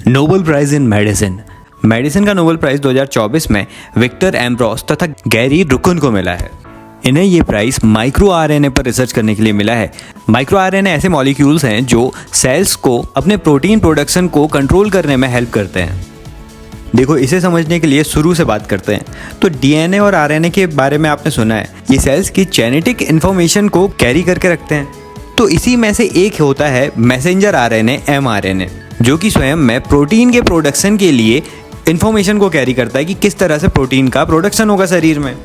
Nobel prize in medicine. Medicine का Nobel prize 2024 में Victor Ambros तथा गैरी रुकुन को मिला है। इन्हें ये प्राइज माइक्रो आरएनए पर रिसर्च करने के लिए मिला है। माइक्रो आरएनए ऐसे मॉलिक्यूल्स हैं जो सेल्स को अपने प्रोटीन प्रोडक्शन को कंट्रोल करने में हेल्प करते हैं। देखो, इसे समझने के लिए शुरू से बात करते हैं। तो डीएनए और आरएनए के बारे में आपने सुना है, ये सेल्स की जेनेटिक इन्फॉर्मेशन को कैरी करके रखते हैं। तो इसी में से एक होता है मैसेंजर आरएनए एमआरएनए, जो कि स्वयं में प्रोटीन के प्रोडक्शन के लिए इन्फॉर्मेशन को कैरी करता है कि किस तरह से प्रोटीन का प्रोडक्शन होगा शरीर में।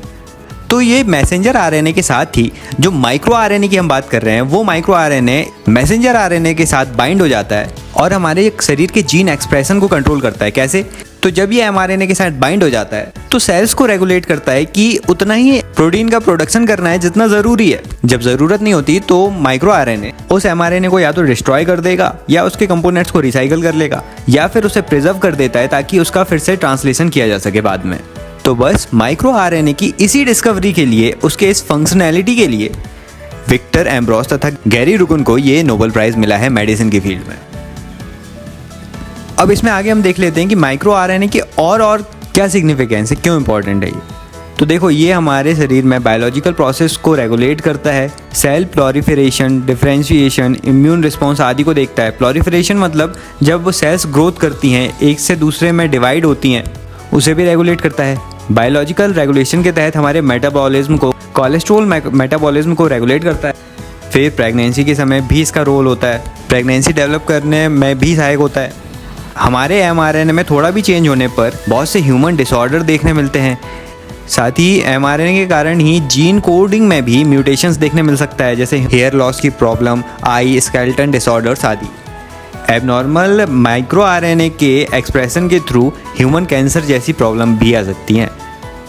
तो ये मैसेंजर आरएनए के साथ ही जो माइक्रो आरएनए की हम बात कर रहे हैं, वो माइक्रो आरएनए मैसेंजर आरएनए के साथ बाइंड हो जाता है और हमारे शरीर के जीन एक्सप्रेशन को कंट्रोल करता है। कैसे? तो जब ये एमआरएनए के साथ बाइंड हो जाता है तो सेल्स को रेगुलेट करता है कि उतना ही प्रोटीन का प्रोडक्शन करना है जितना ज़रूरी है। जब ज़रूरत नहीं होती तो माइक्रो आरएनए उस एमआरएनए को या तो डिस्ट्रॉय कर देगा या उसके कंपोनेंट्स को रिसाइकल कर लेगा या फिर उसे प्रिजर्व कर देता है ताकि उसका फिर से ट्रांसलेशन किया जा सके बाद में। तो बस माइक्रो आरएनए की इसी डिस्कवरी के लिए, उसके इस फंक्शनैलिटी के लिए विक्टर एम्ब्रोस तथा गैरी रुकुन को ये नोबेल प्राइज़ मिला है मेडिसिन की फील्ड में। अब इसमें आगे हम देख लेते हैं कि माइक्रो आरएनए की और क्या सिग्निफिकेंस है, क्यों इंपॉर्टेंट है ये। तो देखो, ये हमारे शरीर में बायोलॉजिकल प्रोसेस को रेगुलेट करता है। Cell proliferation, differentiation, immune response आदि को देखता है। प्लोरिफरेशन मतलब जब वो सेल्स ग्रोथ करती हैं, एक से दूसरे में डिवाइड होती हैं, उसे भी रेगुलेट करता है। बायोलॉजिकल रेगुलेशन के तहत हमारे मेटाबॉलिज्म को, कोलेस्ट्रॉल मेटाबॉलिज्म को रेगुलेट करता है। फिर प्रेगनेंसी के समय भी इसका रोल होता है, प्रेगनेंसी डेवलप करने में भी सहायक होता है। हमारे एमआरएनए में थोड़ा भी चेंज होने पर बहुत से ह्यूमन डिसऑर्डर देखने मिलते हैं। साथ ही एमआरएनए के कारण ही जीन कोडिंग में भी म्यूटेशंस देखने मिल सकता है, जैसे हेयर लॉस की प्रॉब्लम, आई स्केलेटन डिसऑर्डर्स आदि। एबनॉर्मल माइक्रो आरएनए के एक्सप्रेशन के थ्रू ह्यूमन कैंसर जैसी प्रॉब्लम भी आ सकती हैं।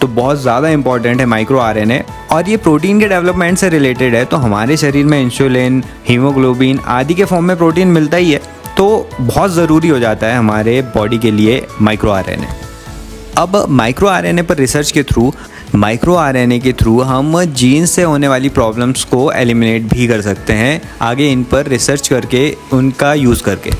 तो बहुत ज़्यादा इंपॉर्टेंट है माइक्रो आरएनए, और ये प्रोटीन के डेवलपमेंट से रिलेटेड है। तो हमारे शरीर में इंसुलिन, हीमोग्लोबिन आदि के फॉर्म में प्रोटीन मिलता ही है, तो बहुत ज़रूरी हो जाता है हमारे बॉडी के लिए माइक्रो आरएनए। अब माइक्रो आरएनए पर रिसर्च के थ्रू, माइक्रो आरएनए के थ्रू हम जीन से होने वाली प्रॉब्लम्स को एलिमिनेट भी कर सकते हैं, आगे इन पर रिसर्च करके, उनका यूज़ करके।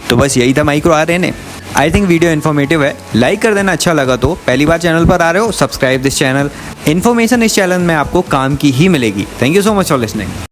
तो बस यही था micro RNA. I think video informative है, लाइक कर देना अच्छा लगा तो। पहली बार चैनल पर आ रहे हो, सब्सक्राइब दिस चैनल। इन्फॉर्मेशन इस चैनल में आपको काम की ही मिलेगी। Thank you so much for listening.